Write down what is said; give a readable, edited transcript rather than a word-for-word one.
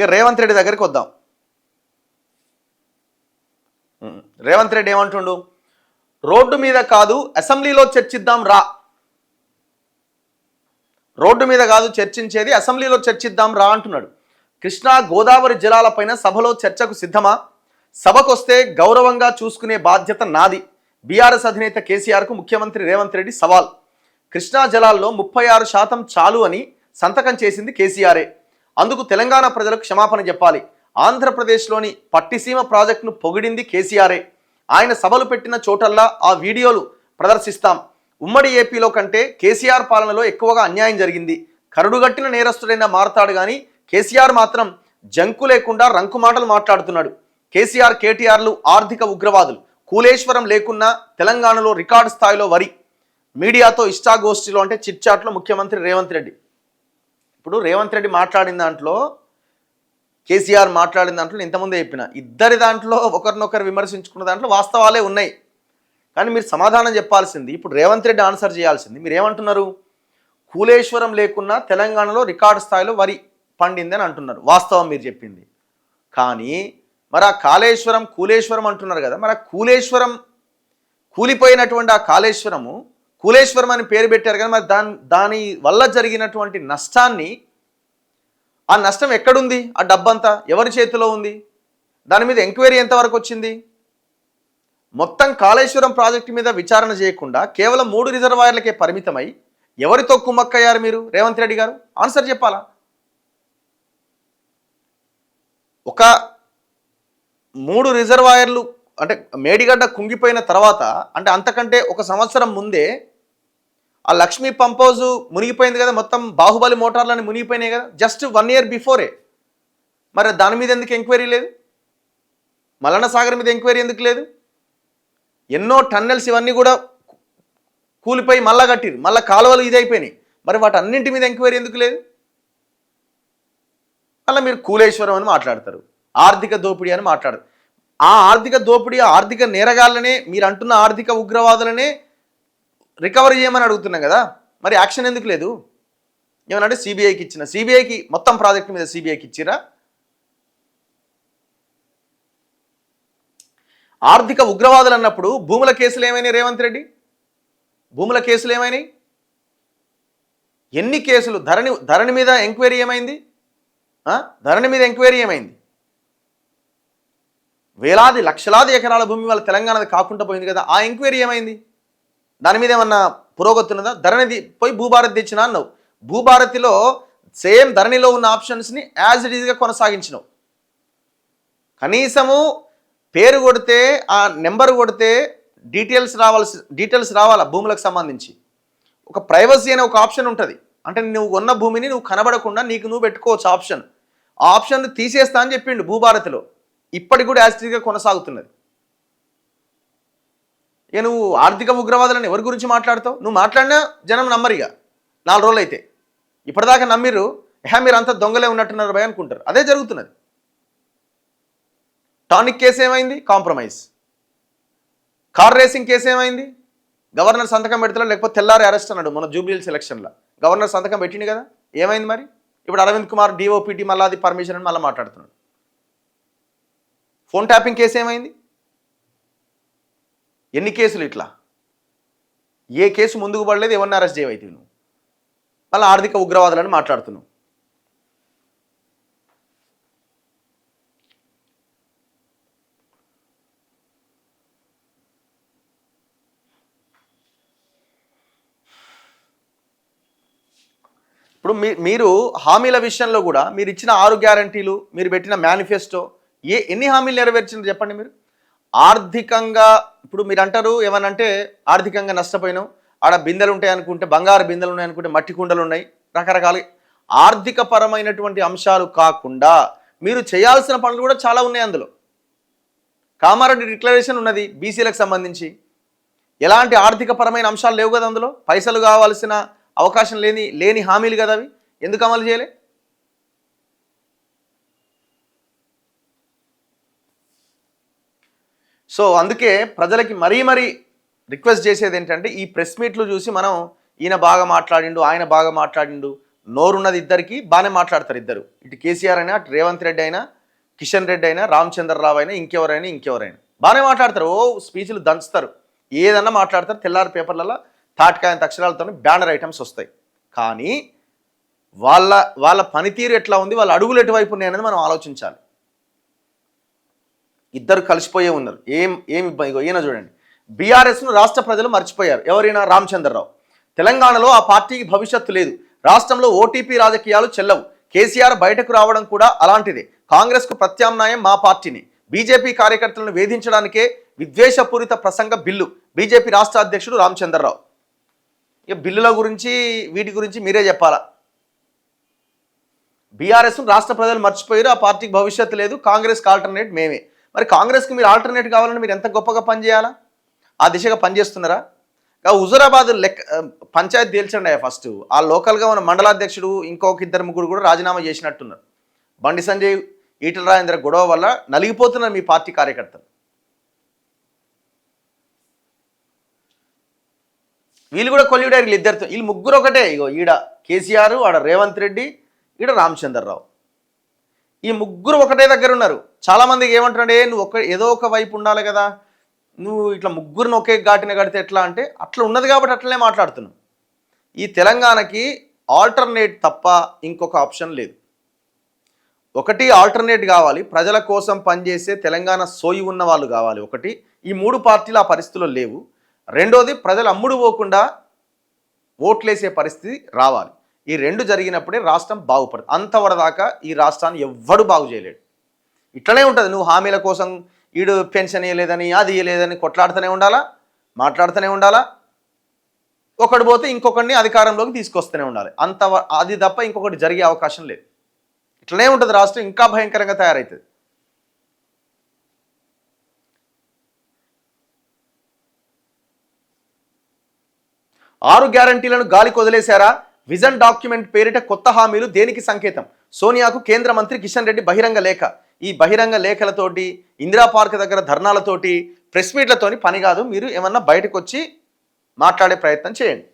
ఇక రేవంత్ రెడ్డి దగ్గరికి వద్దాం. రేవంత్ రెడ్డి ఏమంటుండు? రోడ్డు మీద కాదు అసెంబ్లీలో చర్చిద్దాం రా. రోడ్డు మీద కాదు చర్చించేది, అసెంబ్లీలో చర్చిద్దాం రా అంటున్నాడు. కృష్ణా గోదావరి జలాలపైన సభలో చర్చకు సిద్ధమా? సభకొస్తే గౌరవంగా చూసుకునే బాధ్యత నాది. బీఆర్ఎస్ అధినేత కేసీఆర్కు ముఖ్యమంత్రి రేవంత్ రెడ్డి సవాల్. కృష్ణా జలాల్లో 36% చాలు అని సంతకం చేసింది కేసీఆరే. అందుకు తెలంగాణ ప్రజలకు క్షమాపణ చెప్పాలి. ఆంధ్రప్రదేశ్లోని పట్టిసీమ ప్రాజెక్టును పొగిడింది కేసీఆరే. ఆయన సభలు పెట్టిన చోటల్లా ఆ వీడియోలు ప్రదర్శిస్తాం. ఉమ్మడి ఏపీలో కంటే కేసీఆర్ పాలనలో ఎక్కువగా అన్యాయం జరిగింది. కరుడుగట్టిన నేరస్తుడైనా మారతాడు కానీ కేసీఆర్ మాత్రం జంకు లేకుండా రంకు మాటలు మాట్లాడుతున్నాడు. కేసీఆర్ కేటీఆర్లు ఆర్థిక ఉగ్రవాదులు. కూలేశ్వరం లేకున్నా తెలంగాణలో రికార్డు స్థాయిలో వరి. మీడియాతో ఇష్టాగోష్ఠిలో అంటే చిట్చాట్లో ముఖ్యమంత్రి రేవంత్ రెడ్డి. ఇప్పుడు రేవంత్ రెడ్డి మాట్లాడిన దాంట్లో, కేసీఆర్ మాట్లాడిన దాంట్లో ఇంతకుముందే చెప్పిన ఇద్దరి దాంట్లో ఒకరినొకరు విమర్శించుకున్న దాంట్లో వాస్తవాలే ఉన్నాయి. కానీ మీరు సమాధానం చెప్పాల్సింది, ఇప్పుడు రేవంత్ రెడ్డి ఆన్సర్ చేయాల్సింది. మీరు ఏమంటున్నారు? కూలేశ్వరం లేకున్నా తెలంగాణలో రికార్డు స్థాయిలో వరి పండిందని అంటున్నారు. వాస్తవం మీరు చెప్పింది. కానీ మరి ఆ కాళేశ్వరం కూలేశ్వరం అంటున్నారు కదా, మరి ఆ కూలేశ్వరం కూలిపోయినటువంటి ఆ కాళేశ్వరము కూలేశ్వరం అని పేరు పెట్టారు కదా, మరి దాని వల్ల జరిగినటువంటి నష్టాన్ని, ఆ నష్టం ఎక్కడుంది? ఆ డబ్బంతా ఎవరి చేతిలో ఉంది? దాని మీద ఎంక్వైరీ ఎంతవరకు వచ్చింది? మొత్తం కాళేశ్వరం ప్రాజెక్టు మీద విచారణ చేయకుండా కేవలం 3 రిజర్వాయర్లకే పరిమితమై ఎవరితో కుమ్మక్కయ్యారు మీరు? రేవంత్ రెడ్డి గారు ఆన్సర్ చెప్పాలా? ఒక 3 రిజర్వాయర్లు అంటే మేడిగడ్డ కుంగిపోయిన తర్వాత, అంటే అంతకంటే 1 సంవత్సరం ముందే ఆ లక్ష్మీ పంప్ హౌస్ మునిగిపోయింది కదా, మొత్తం బాహుబలి మోటార్లని మునిగిపోయినాయి కదా, జస్ట్ 1 ఇయర్ బిఫోరే. మరి దాని మీద ఎందుకు ఎంక్వైరీ లేదు? మల్లన్న సాగర్ మీద ఎంక్వైరీ ఎందుకు లేదు? ఎన్నో టన్నెల్స్ ఇవన్నీ కూడా కూలిపోయి మళ్ళా కట్టిరు, మళ్ళీ కాలువలు ఇదైపోయినాయి. మరి వాటన్నింటి మీద ఎంక్వైరీ ఎందుకు లేదు? అలా మీరు కూలేశ్వరం అని మాట్లాడతారు, ఆర్థిక దోపిడీ అని మాట్లాడతారు. ఆ ఆర్థిక దోపిడీ, ఆర్థిక నేరగాళ్ళనే, మీరు అంటున్న ఆర్థిక ఉగ్రవాదులనే రికవరీ చేయమని అడుగుతున్నాం కదా, మరి యాక్షన్ ఎందుకు లేదు? ఏమనంటే సిబిఐకి మొత్తం ప్రాజెక్టు మీద సిబిఐకి ఇచ్చిరా? ఆర్థిక ఉగ్రవాదులు అన్నప్పుడు భూముల కేసులు ఏమైనాయి? రేవంత్ రెడ్డి భూముల కేసులు ఏమైనాయి? ఎన్ని కేసులు? ధరణి మీద ఎంక్వైరీ ఏమైంది? ధరణి మీద ఎంక్వైరీ ఏమైంది? వేలాది లక్షలాది ఎకరాల భూమి వాళ్ళ తెలంగాణది కాకుండా పోయింది కదా, ఆ ఎంక్వైరీ ఏమైంది? దాని మీద ఏమన్నా పురోగతి ఉన్నదా? ధరణిది పోయి భూభారతి తెచ్చినా అన్నావు. భూభారతిలో సేమ్ ధరణిలో ఉన్న ఆప్షన్స్ని యాజ్ ఇట్ ఈజ్గా కొనసాగించినావు. కనీసము పేరు కొడితే, ఆ నెంబర్ కొడితే డీటెయిల్స్ రావాలా భూములకు సంబంధించి. ఒక ప్రైవసీ అనే ఒక ఆప్షన్ ఉంటుంది. అంటే నువ్వు కొన్న భూమిని నువ్వు కనబడకుండా నీకు నువ్వు పెట్టుకోవచ్చు ఆప్షన్. ఆ ఆప్షన్ తీసేస్తా అని చెప్పిండు భూభారతిలో. ఇప్పటికి కూడా యాజిటీగా కొనసాగుతున్నది. ఇక నువ్వు ఆర్థిక ఉగ్రవాదులను ఎవరి గురించి మాట్లాడతావు? నువ్వు మాట్లాడినా జనం నమ్మరిగా. 4 రోజులు అయితే ఇప్పటిదాకా నమ్మిరు, మీరు అంతా దొంగలే ఉన్నట్టున్నారు భయ అనుకుంటారు. అదే జరుగుతున్నది. టానిక్ కేసు ఏమైంది? కాంప్రమైజ్. కార్ రేసింగ్ కేసు ఏమైంది? గవర్నర్ సంతకం పెడతాడు, లేకపోతే తెల్లారి అరెస్ట్ అన్నాడు మన జూబ్లీహిల్స్ ఎలక్షన్లో. గవర్నర్ సంతకం పెట్టింది కదా, ఏమైంది మరి? ఇప్పుడు అరవింద్ కుమార్ డిఓపిటి మళ్ళీ అది పర్మిషన్ అని మళ్ళీ మాట్లాడుతున్నాడు. ఫోన్ ట్యాపింగ్ కేసు ఏమైంది? ఎన్ని కేసులు ఇట్లా? ఏ కేసు ముందుకు పడలేదు, ఎవరిని అరెస్ట్ చేయవైతే నువ్వు మళ్ళీ ఆర్థిక ఉగ్రవాదులని మాట్లాడుతున్నావు. ఇప్పుడు మీరు హామీల విషయంలో కూడా మీరు ఇచ్చిన 6 గ్యారంటీలు, మీరు పెట్టిన మేనిఫెస్టో ఎన్ని హామీలు నెరవేర్చిందో చెప్పండి మీరు. ఆర్థికంగా ఇప్పుడు మీరు అంటారు ఏమనంటే ఆర్థికంగా నష్టపోయినాం, ఆడ బిందెలు ఉంటాయి అనుకుంటే బంగారు బిందెలు ఉన్నాయి అనుకుంటే మట్టి కుండలు ఉన్నాయి, రకరకాల ఆర్థిక పరమైనటువంటి అంశాలు కాకుండా మీరు చేయాల్సిన పనులు కూడా చాలా ఉన్నాయి. అందులో కామారెడ్డి డిక్లరేషన్ ఉన్నది బీసీలకు సంబంధించి. ఎలాంటి ఆర్థిక పరమైన అంశాలు లేవు కదా అందులో. పైసలు కావాల్సిన అవకాశం లేని హామీలు కదా అవి. ఎందుకు అమలు చేయలే? సో అందుకే ప్రజలకి మరీ రిక్వెస్ట్ చేసేది ఏంటంటే, ఈ ప్రెస్ మీట్లు చూసి మనం ఈయన బాగా మాట్లాడిండు, ఆయన బాగా మాట్లాడిండు, నోరున్నది ఇద్దరికి, బాగానే మాట్లాడతారు ఇద్దరు. ఇటు కేసీఆర్ అయినా, అటు రేవంత్ రెడ్డి అయినా, కిషన్ రెడ్డి అయినా, రామచంద్రరావు అయినా, ఇంకెవరైనా బాగానే మాట్లాడతారు. ఓ స్పీచ్లు దంచుతారు, ఏదన్నా మాట్లాడతారు. తెల్లారి పేపర్లలో తాటికాయంత అక్షరాలతో బ్యానర్ ఐటమ్స్ వస్తాయి. కానీ వాళ్ళ వాళ్ళ పనితీరు ఎట్లా ఉంది, వాళ్ళ అడుగులు ఎటువైపు ఉన్నాయి అనేది మనం ఆలోచించాలి. ఇద్దరు కలిసిపోయే ఉన్నారు. ఏమి ఈయన చూడండి, బీఆర్ఎస్ను రాష్ట్ర ప్రజలు మర్చిపోయారు. ఎవరైనా రామచంద్రరావు, తెలంగాణలో ఆ పార్టీకి భవిష్యత్తు లేదు, రాష్ట్రంలో ఓటీపీ రాజకీయాలు చెల్లవు, కేసీఆర్ బయటకు రావడం కూడా అలాంటిదే, కాంగ్రెస్కు ప్రత్యామ్నాయం మా పార్టీని, బీజేపీ కార్యకర్తలను వేధించడానికే విద్వేషపూరిత ప్రసంగ బిల్లు, బీజేపీ రాష్ట్ర అధ్యక్షుడు రామచంద్రరావు. ఇక బిల్లుల గురించి వీటి గురించి మీరే చెప్పాలా. బీఆర్ఎస్ను రాష్ట్ర ప్రజలు మర్చిపోయారు, ఆ పార్టీకి భవిష్యత్తు లేదు, కాంగ్రెస్కి ఆల్టర్నేట్ మేమే. మరి కాంగ్రెస్కి మీరు ఆల్టర్నేట్ కావాలని మీరు ఎంత గొప్పగా పనిచేయాలా? ఆ దిశగా పనిచేస్తున్నారా? హుజూరాబాద్ పంచాయతీ తేల్చండి ఫస్ట్. ఆ లోకల్గా ఉన్న మండలాధ్యక్షుడు ఇంకొక ఇద్దరు ముగ్గురు కూడా రాజీనామా చేసినట్టున్నారు. బండి సంజయ్, ఈటల రాజేంద్ర గొడవ వల్ల నలిగిపోతున్నారు మీ పార్టీ కార్యకర్తలు. వీళ్ళు కూడా కొల్లిడారు ఇద్దరితో, వీళ్ళు ముగ్గురు ఒకటే. ఇగో ఈడ కేసీఆర్, ఆడ రేవంత్ రెడ్డి, ఈడ రామచంద్రరావు, ఈ ముగ్గురు ఒకటే దగ్గర ఉన్నారు. చాలామందికి ఏమంటాడే, నువ్వు ఏదో ఒక వైపు ఉండాలి కదా, నువ్వు ఇట్లా ముగ్గురిని ఒకే ఘాటిన కడితే ఎట్లా అంటే, అట్లా ఉన్నది కాబట్టి అట్లనే మాట్లాడుతున్నావు. ఈ తెలంగాణకి ఆల్టర్నేట్ తప్ప ఇంకొక ఆప్షన్ లేదు. ఒకటి ఆల్టర్నేట్ కావాలి, ప్రజల కోసం పనిచేసే తెలంగాణ సోయి ఉన్న వాళ్ళు కావాలి. ఒకటి, ఈ మూడు పార్టీలు ఆ పరిస్థితుల్లో లేవు. రెండోది, ప్రజలు అమ్ముడు పోకుండా ఓట్లేసే పరిస్థితి రావాలి. ఈ రెండు జరిగినప్పుడే రాష్ట్రం బాగుపడుతుంది. అంతవరదాకా ఈ రాష్ట్రాన్ని ఎవ్వడు బాగు చేయలేడు. ఇట్లనే ఉంటుంది. నువ్వు హామీల కోసం ఈడు పెన్షన్ ఇవ్వలేదని, అది ఇవ్వలేదని కొట్లాడుతూనే ఉండాలా, మాట్లాడుతూనే ఉండాలా. ఒకటి పోతే ఇంకొకరిని అధికారంలోకి తీసుకొస్తూనే ఉండాలి. అది తప్ప ఇంకొకటి జరిగే అవకాశం లేదు. ఇట్లనే ఉంటుంది. రాష్ట్రం ఇంకా భయంకరంగా తయారవుతుంది. ఆరు గ్యారంటీలను గాలికి వదిలేశారా? విజన్ డాక్యుమెంట్ పేరిట కొత్త హామీలు దేనికి సంకేతం? సోనియాకు కేంద్ర మంత్రి కిషన్ రెడ్డి బహిరంగ లేఖ. ఈ బహిరంగ లేఖలతోటి, ఇందిరా పార్క్ దగ్గర ధర్నాలతోటి, ప్రెస్ మీట్లతోని పని కాదు. మీరు ఏమన్నా బయటకు వచ్చి మాట్లాడే ప్రయత్నం చేయండి.